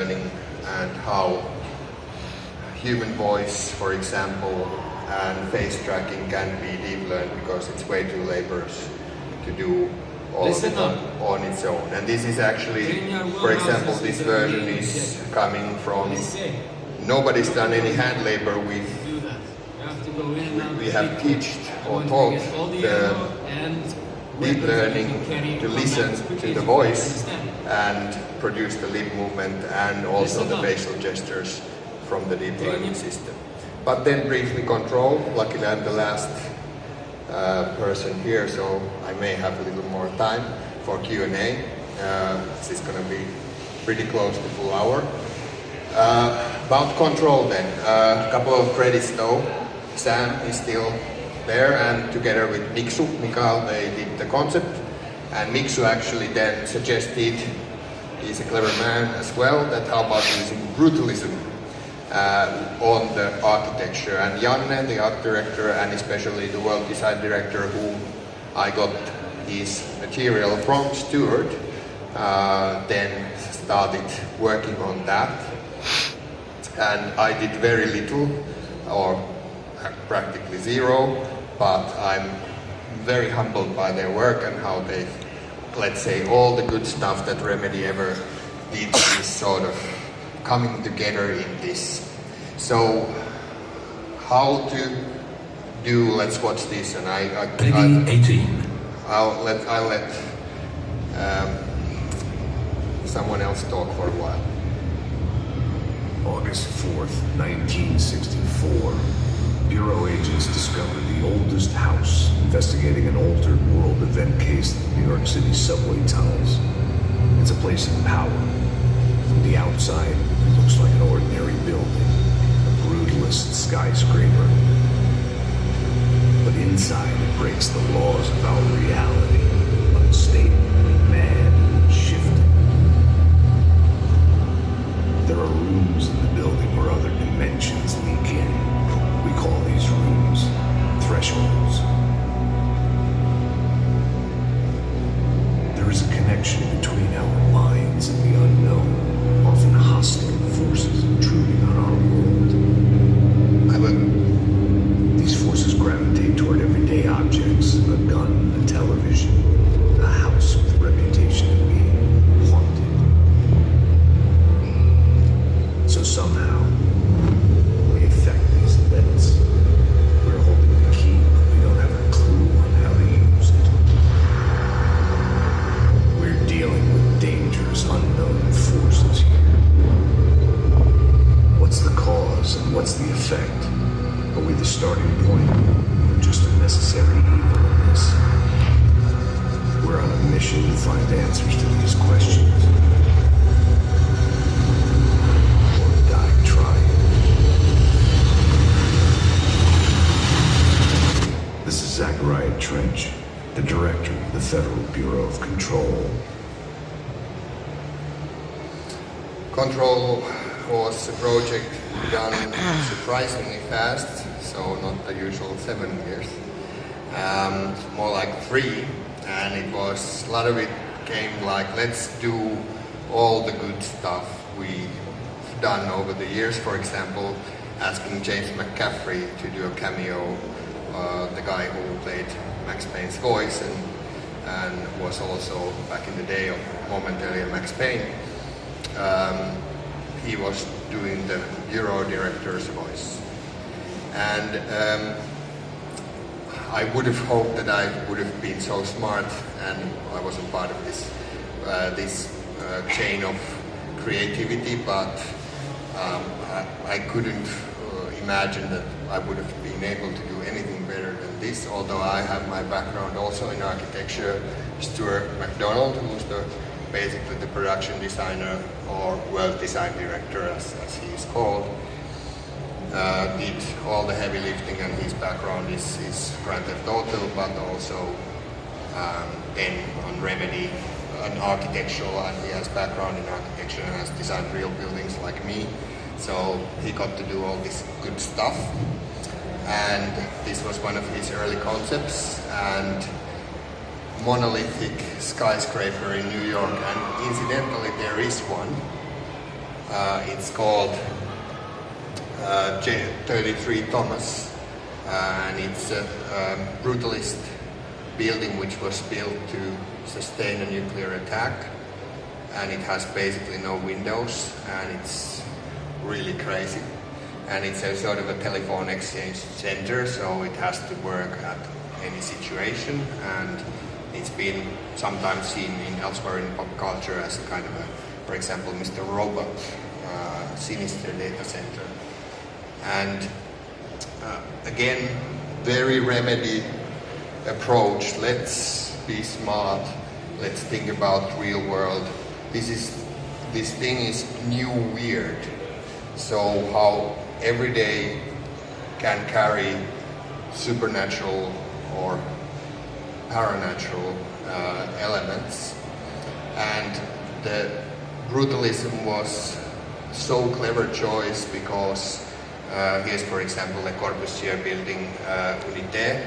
learning and how human voice, for example, and face tracking can be deep learned because it's way too laborious to do all of it on its own. And this is actually, for example, this version is coming from, nobody's done any hand labor. We have taught the deep learning to listen to the voice and produce the lip movement and also the facial gestures from the deep learning system. But then briefly control. Luckily I'm the last person here, so I may have a little more time for Q&A. This is going to be pretty close to full hour. About control then, a couple of credits though. Sam is still there, and together with Mikael, they did the concept, and Miksu actually then suggested, he's a clever man as well, that how about using brutalism on the architecture. And Janne, the art director, and especially the world design director, whom I got his material from Stuart, then started working on that. And I did very little, or practically zero, but I'm very humbled by their work and how they've, let's say, all the good stuff that Remedy ever did is sort of coming together in this. So, how to do, let's watch this, and Peggy 18. I'll let someone else talk for a while. August 4th, 1964. Bureau agents discovered the oldest house investigating an altered world event case in the New York City subway tunnels. It's a place of power. From the outside, it looks like an ordinary building, a brutalist skyscraper. But inside, it breaks the laws of our reality, unstable, mad, shifting. There are rooms in the building where other dimensions leak in. We call these rooms thresholds. There is a connection between our minds and the unknown, often hostile forces intruding on our world. These forces gravitate toward everyday objects, a gun, a television, a house with a reputation of being haunted. So somehow, we affect these events. We're holding the key, but we don't have a clue on how to use it. We're dealing with dangerous, unknown forces here. What's the cause and what's the effect? Are we the starting point, or just a necessary evil in this? We're on a mission to find answers to these questions. Or die trying. This is Zachariah Trench, the director of the Federal Bureau of Control. Control was a project done surprisingly fast, so not the usual 7 years, more like 3, and it was, a lot of it came like, let's do all the good stuff we've done over the years. For example, asking James McCaffrey to do a cameo, the guy who played Max Payne's voice and was also back in the day of momentarily Max Payne. He was doing the Bureau director's voice. And I would have hoped that I would have been so smart and I wasn't part of this chain of creativity, but I couldn't imagine that I would have been able to do anything better than this, although I have my background also in architecture. Stuart McDonald, who's basically the production designer or world design director as he is called, did all the heavy lifting, and his background is Grand Theft Auto, but also then on Remedy and architectural, and he has background in architecture and has designed real buildings like me. So he got to do all this good stuff, and this was one of his early concepts. And monolithic skyscraper in New York, and incidentally there is one It's called J33 Thomas, and it's a brutalist building which was built to sustain a nuclear attack, and it has basically no windows, and it's really crazy. And it's a sort of a telephone exchange center, so it has to work at any situation, and it's been sometimes seen elsewhere in pop culture as a kind of a, for example, Mr. Robot, sinister data center. And again, very remedy approach. Let's be smart. Let's think about real world. This thing is new weird. So how every day can carry supernatural or paranatural elements, and the brutalism was so clever choice because here's, for example, Le Corbusier building, Unité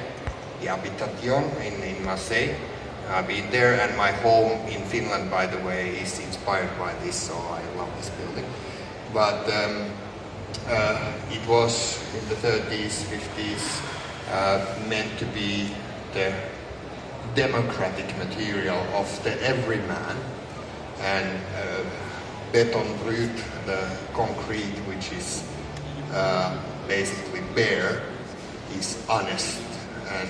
et Habitation in Marseille. I've been there, and my home in Finland, by the way, is inspired by this, so I love this building. But it was in the 30s, 50s meant to be the democratic material of the everyman, and beton brut, the concrete, which is basically bare, is honest and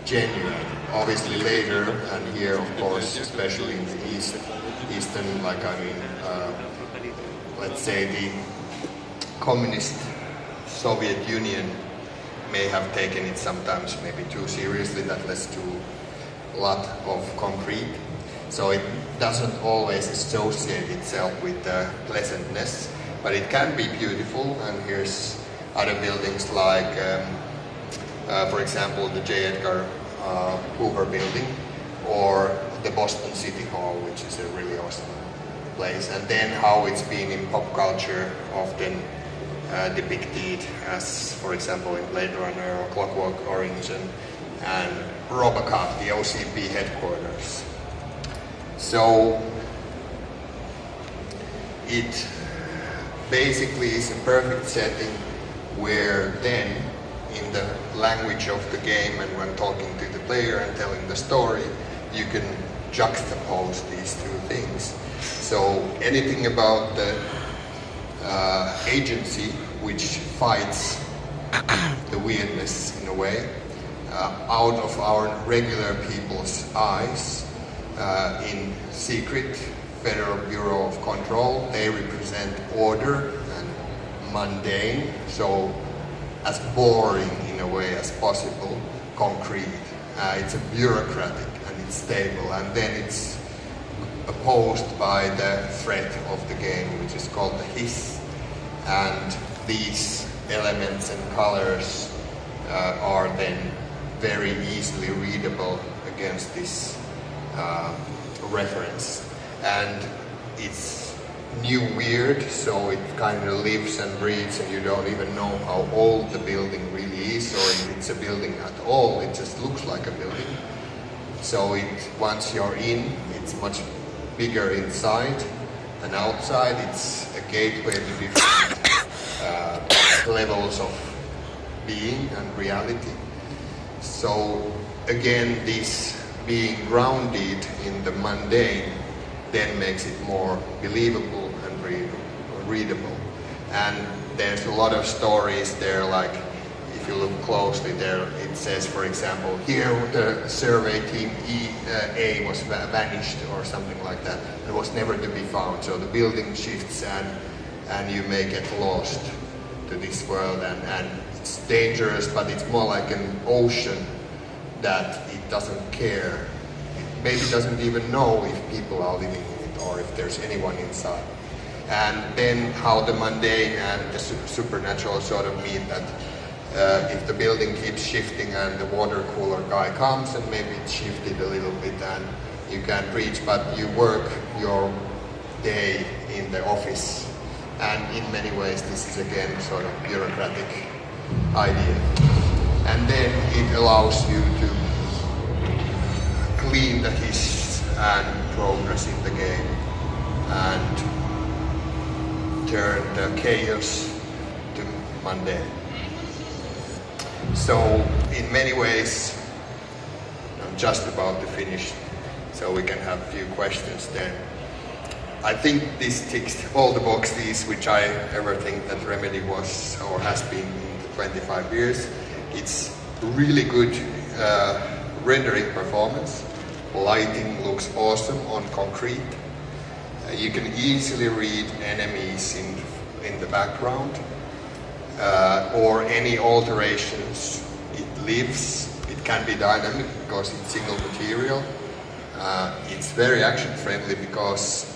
genuine. Obviously later, and here of course, especially in the eastern, like I mean, let's say the communist Soviet Union may have taken it sometimes maybe too seriously, that led to a lot of concrete. So it doesn't always associate itself with pleasantness, but it can be beautiful. And here's other buildings like, for example, the J. Edgar Hoover building, or the Boston City Hall, which is a really awesome place. And then how it's been in pop culture often depicted as, for example, in Blade Runner or Clockwork Orange and Robocop, the OCP headquarters. So it basically is a perfect setting where then, in the language of the game and when talking to the player and telling the story, you can juxtapose these two things. So anything about the agency which fights the weirdness in a way, out of our regular people's eyes, in secret Federal Bureau of Control, they represent order and mundane, so as boring in a way as possible, concrete. It's a bureaucratic and it's stable, and then it's opposed by the threat of the game, which is called the hiss. And these elements and colors are then very easily readable against this reference. And it's new weird, so it kind of lives and breathes, and you don't even know how old the building really is, or if it's a building at all. It just looks like a building. So once you're in, it's much bigger inside than outside. It's a gateway to different levels of being and reality. So again, this being grounded in the mundane then makes it more believable and readable. And there's a lot of stories there, like if you look closely there, it says, for example, here the survey team A was vanished or something like that. It was never to be found. So the building shifts and you may get lost to this world, and it's dangerous, but it's more like an ocean that it doesn't care. It maybe doesn't even know if people are living in it or if there's anyone inside. And then how the mundane and the supernatural sort of mean that if the building keeps shifting and the water cooler guy comes and maybe it's shifted a little bit and you can't reach, but you work your day in the office. And in many ways this is again sort of bureaucratic idea. And then it allows you to clean the hiss and progress in the game and turn the chaos to mundane. So in many ways, I'm just about to finish, so we can have a few questions then. I think this ticks all the boxes which I ever think that Remedy was or has been in the 25 years. It's really good rendering performance. Lighting looks awesome on concrete. You can easily read enemies in the background or any alterations. It lives. It can be dynamic because it's single material. It's very action friendly because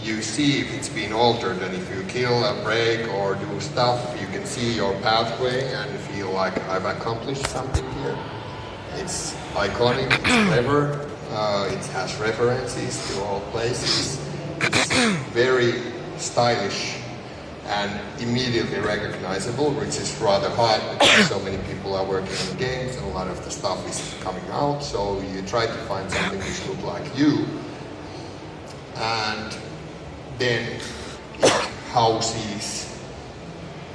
you see if it's been altered, and if you kill a break or do stuff, you can see your pathway and feel like I've accomplished something here. It's iconic, it's clever, it has references to all places. It's very stylish and immediately recognizable, which is rather hard because so many people are working on games and a lot of the stuff is coming out, so you try to find something which looks like you. And then it houses,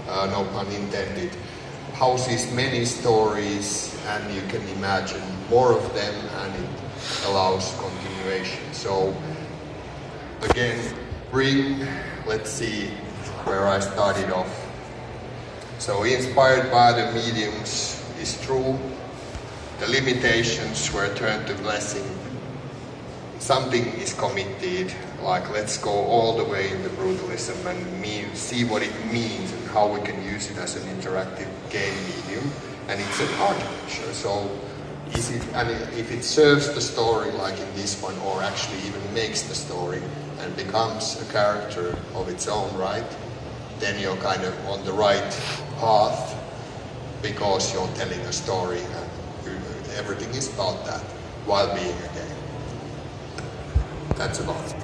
no pun intended, houses many stories, and you can imagine more of them, and it allows continuation. So again, let's see where I started off. So inspired by the mediums is true. The limitations were turned to blessing. Something is committed, like let's go all the way into brutalism and see what it means and how we can use it as an interactive game medium. And it's an architecture, so if it serves the story like in this one, or actually even makes the story and becomes a character of its own right, then you're kind of on the right path because you're telling a story and everything is about that while being a game. That's about it.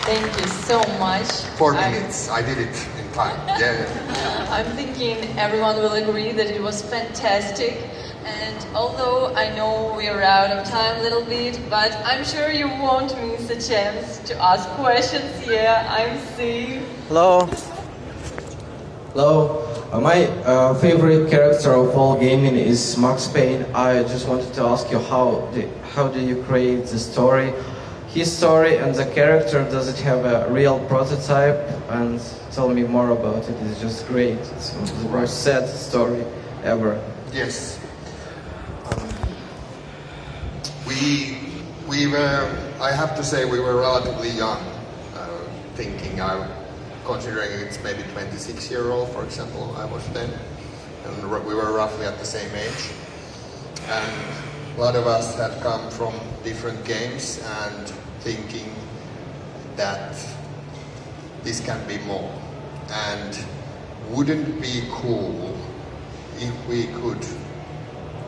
Thank you so much. 4 minutes. I did it in time. Yeah. I'm thinking everyone will agree that it was fantastic. And although I know we are out of time a little bit, but I'm sure you won't miss a chance to ask questions. Yeah, I'm seeing. Hello. Hello. My favorite character of all gaming is Max Payne. I just wanted to ask you how do you create the story? His story and the character, does it have a real prototype? And tell me more about it. It's just great. It's the most sad story ever. Yes. We were, I have to say, we were relatively young, considering it's maybe 26-year-old, for example, I was then, and we were roughly at the same age. And a lot of us had come from different games and thinking that this can be more. And wouldn't it be cool if we could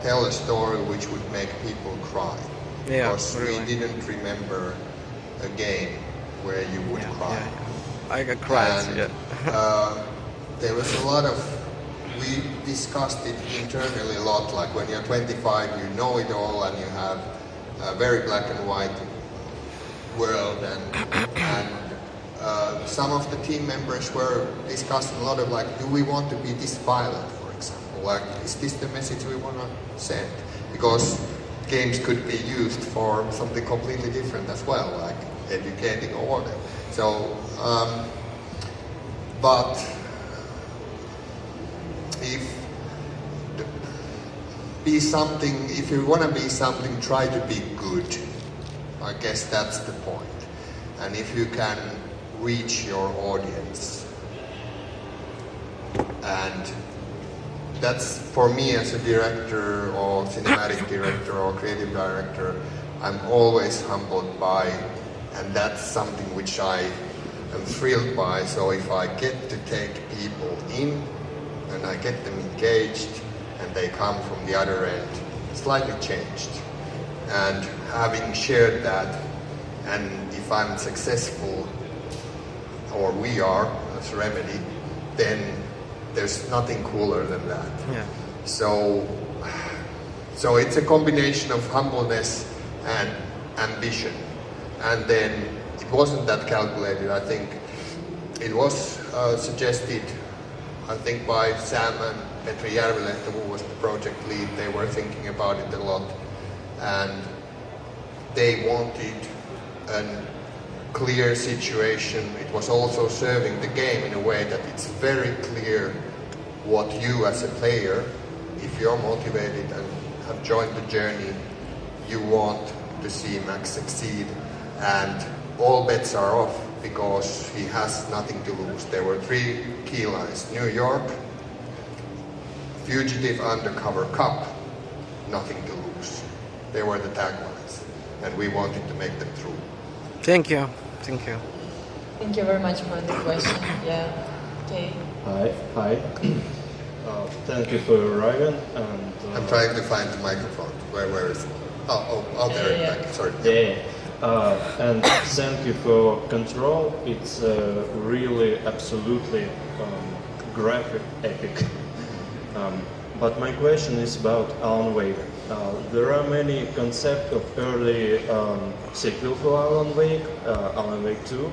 tell a story which would make people cry? Yeah, because really. We didn't remember a game where you would cry. Yeah. I got cried. And, Yeah. There was a lot of, we discussed it internally a lot, like when you're 25 you know it all and you have a very black and white world, and some of the team members were discussing a lot of like, do we want to be this violent, for example? Like, is this the message we want to send? Because games could be used for something completely different as well, like educating or whatever. So, but if you want to be something, try to be good. I guess that's the point. And if you can reach your audience, and that's for me as a director or cinematic director or creative director, I'm always humbled by, and that's something which I am thrilled by. So if I get to take people in and I get them engaged and they come from the other end slightly changed, and having shared that, and if I'm successful, or we are as Remedy, then there's nothing cooler than that. Yeah. So it's a combination of humbleness and ambition. And then it wasn't that calculated. I think it was suggested, I think, by Sam and Petri Järvilehto, who was the project lead. They were thinking about it a lot, and they wanted a clear situation. It was also serving the game in a way that it's very clear what you as a player, if you're motivated and have joined the journey, you want to see Max succeed, and all bets are off because he has nothing to lose. There were 3 key lines: New York, Fugitive, Undercover, Cup, nothing to lose. They were the taglines, and we wanted to make them true. Thank you. Thank you. Thank you very much for the question. Yeah. Okay. Hi. Thank you for arriving. And I'm trying to find the microphone. Where is it? Oh, there. Yeah. Back. Sorry. yeah. And thank you for Control. It's really absolutely graphic epic. But my question is about Alan Wake. There are many concepts of early sequel for Alan Wake, Alan Wake 2.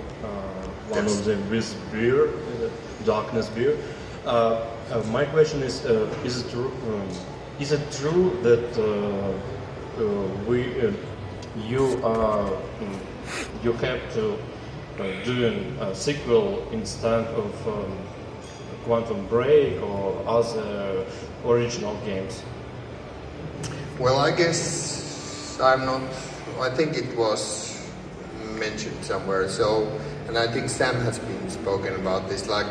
One Yes. of them with beer, darkness beer. My question is it true? Is it true that you kept doing a sequel instead of Quantum Break or other original games? Well, I guess I'm not. I think it was mentioned somewhere. So, and I think Sam has been spoken about this. Like,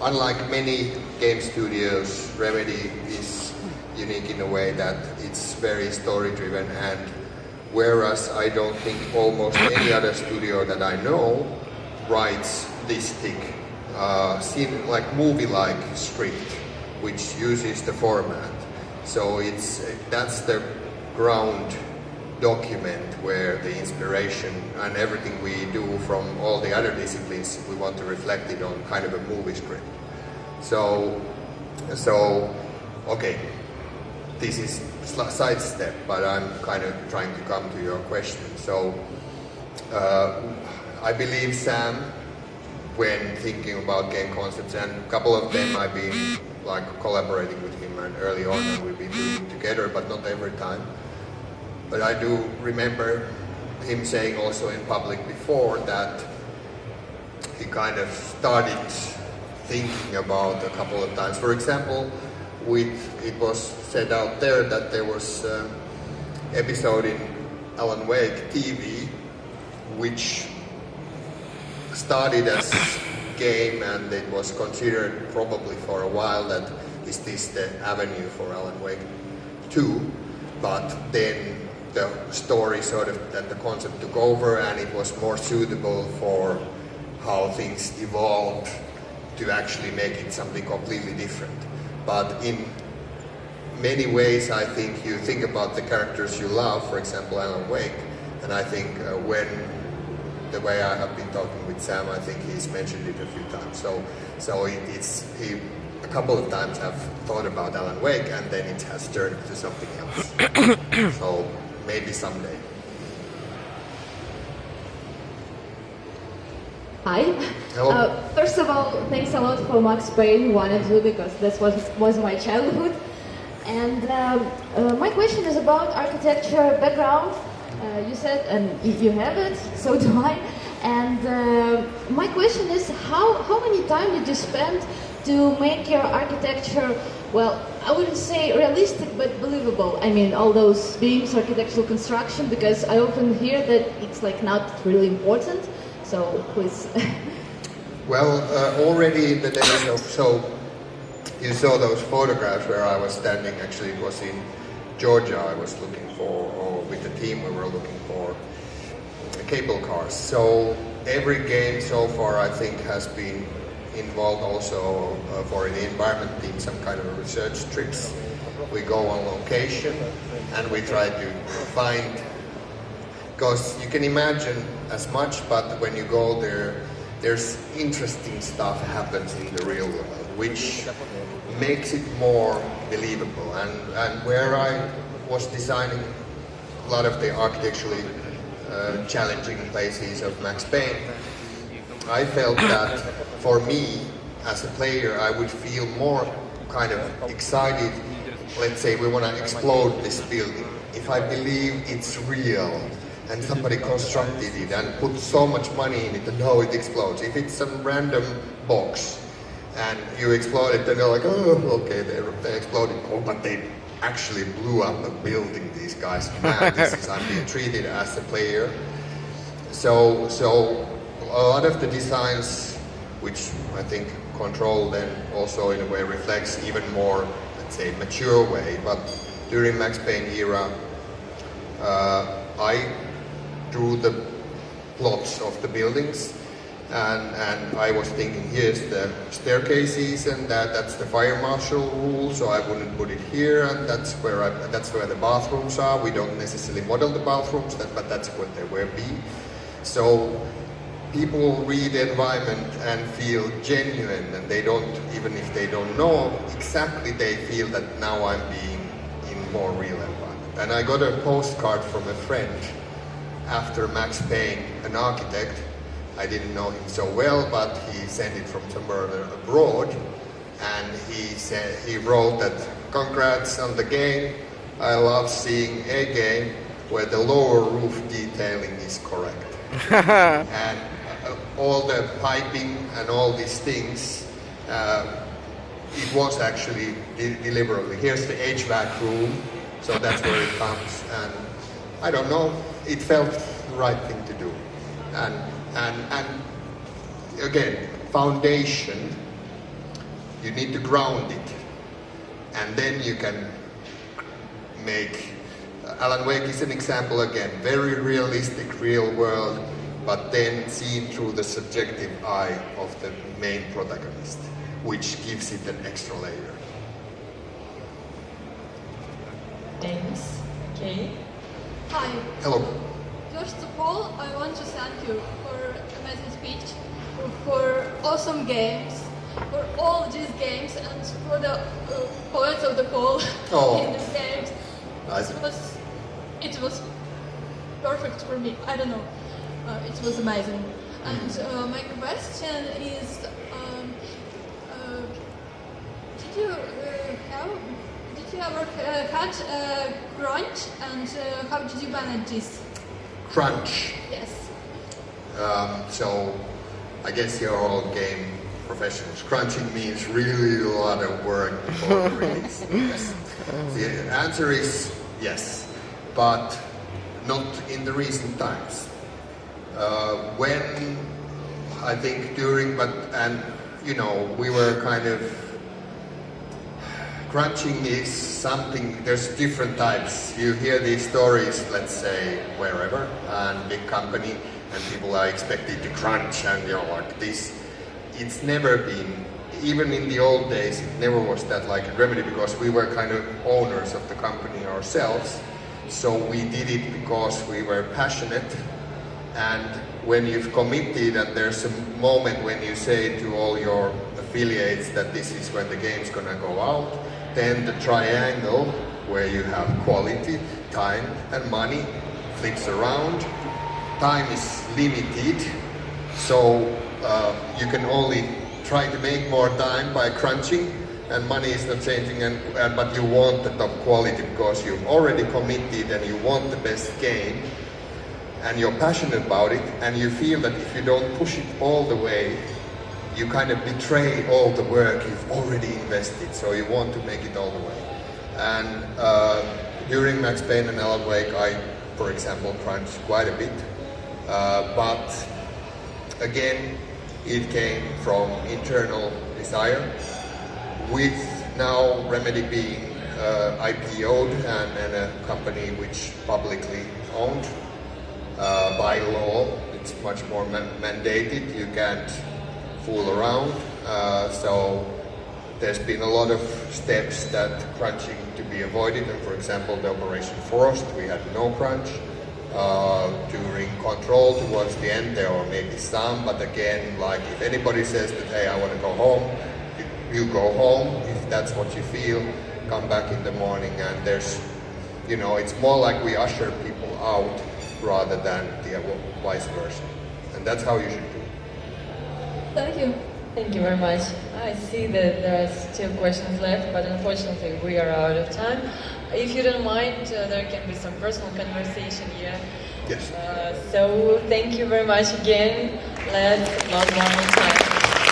unlike many game studios, Remedy is unique in a way that it's very story-driven. And whereas I don't think almost any other studio that I know writes this thick, like movie-like script, which uses the format. So that's the ground document where the inspiration and everything we do from all the other disciplines, we want to reflect it on kind of a movie script. So okay, this is sidestep, but I'm kind of trying to come to your question. So I believe Sam, when thinking about game concepts, and a couple of them I've been like collaborating with him, and early on we've been doing together, but not every time. But I do remember him saying also in public before that he kind of started thinking about a couple of times. For example, it was said out there that there was an episode in Alan Wake TV which started as game, and it was considered probably for a while that is this the avenue for Alan Wake 2, but then the story sort of, that the concept took over and it was more suitable for how things evolved to actually make it something completely different. But in many ways I think you think about the characters you love, for example Alan Wake, and I think when the way I have been talking with Sam, I think he's mentioned it a few times. So he a couple of times have thought about Alan Wake, and then it has turned to something else. So maybe someday. Hi. Hello. First of all, thanks a lot for Max Payne 1 and 2, because that was my childhood. And my question is about architecture background. You said, and you have it, so do I. And my question is, how many time did you spend to make your architecture, well, I wouldn't say realistic, but believable? I mean, all those beams, architectural construction, because I often hear that it's like not really important. So please. Well, already in the days of, so you saw those photographs where I was standing, actually it was in Georgia I was looking for, or with the team we were looking for cable cars. So every game so far I think has been involved also for the environment team, some kind of research trips. We go on location and we try to find, because you can imagine as much, but when you go there, there's interesting stuff happens in the real world, which makes it more believable. And where I was designing a lot of the architecturally challenging places of Max Payne, I felt that for me, as a player, I would feel more kind of excited. Let's say we want to explode this building. If I believe it's real and somebody constructed it and put so much money in it and how it explodes. If it's some random box and you explode it, then you're like, oh, okay, they exploded. Oh, but they actually blew up a building, these guys. Man, I'm being treated as a player. So a lot of the designs, which I think Control then also in a way reflects even more, let's say, mature way, but during Max Payne era, I drew the plots of the buildings, and I was thinking, here's the staircases, and that's the fire marshal rule, so I wouldn't put it here, and that's where the bathrooms are. We don't necessarily model the bathrooms, but that's what they will be. So people read the environment and feel genuine, and they don't, even if they don't know exactly, they feel that now I'm being in more real environment. And I got a postcard from a friend after Max Payne, an architect. I didn't know him so well, but he sent it from somewhere abroad, and he wrote that, congrats on the game. I love seeing a game where the lower roof detailing is correct. And all the piping and all these things, it was actually deliberately. Here's the HVAC room, so that's where it comes. And I don't know, it felt the right thing to do. And again, foundation, you need to ground it, and then you can make. Alan Wake is an example again, very realistic, real world, but then seen through the subjective eye of the main protagonist, which gives it an extra layer. Thanks. Okay. Hi. Hello. First of all, I want to thank you for amazing speech, for awesome games, for all these games, and for the poets of the call in these games. Nice. It was perfect for me. I don't know. It was amazing. And my question is, did you ever had crunch, and how did you manage this? Crunch. Yes. So I guess you're all game professionals. Crunching means really a lot of work before the release. Yes. The answer is yes, but not in the recent times. When I think during, we were kind of, crunching is something, there's different types. You hear these stories, let's say, wherever, and big company, and people are expected to crunch, and you're like this. It's never been, even in the old days, it never was that like a remedy, because we were kind of owners of the company ourselves. So we did it because we were passionate, and when you've committed and there's a moment when you say to all your affiliates that this is when the game's gonna go out, then the triangle where you have quality, time and money flips around. Time is limited, so you can only try to make more time by crunching, and money is not changing, but you want the top quality because you've already committed and you want the best game, and you're passionate about it, and you feel that if you don't push it all the way, you kind of betray all the work you've already invested, so you want to make it all the way. And during Max Payne and Alan Wake, I, for example, crunched quite a bit, but again, it came from internal desire, with now Remedy being IPO'd and a company which publicly owned. By law, it's much more mandated, you can't fool around, so there's been a lot of steps that crunching to be avoided, and for example the Operation Frost, we had no crunch. During Control, towards the end there were maybe some, but again, like if anybody says that, hey, I want to go home, you go home. If that's what you feel, come back in the morning, and there's, it's more like we usher people out rather than the vice versa. And that's how you should do it. Thank you. Thank you very much. I see that there are still questions left, but unfortunately we are out of time. If you don't mind, there can be some personal conversation here. Yes. So thank you very much again. Let's applaud one more time.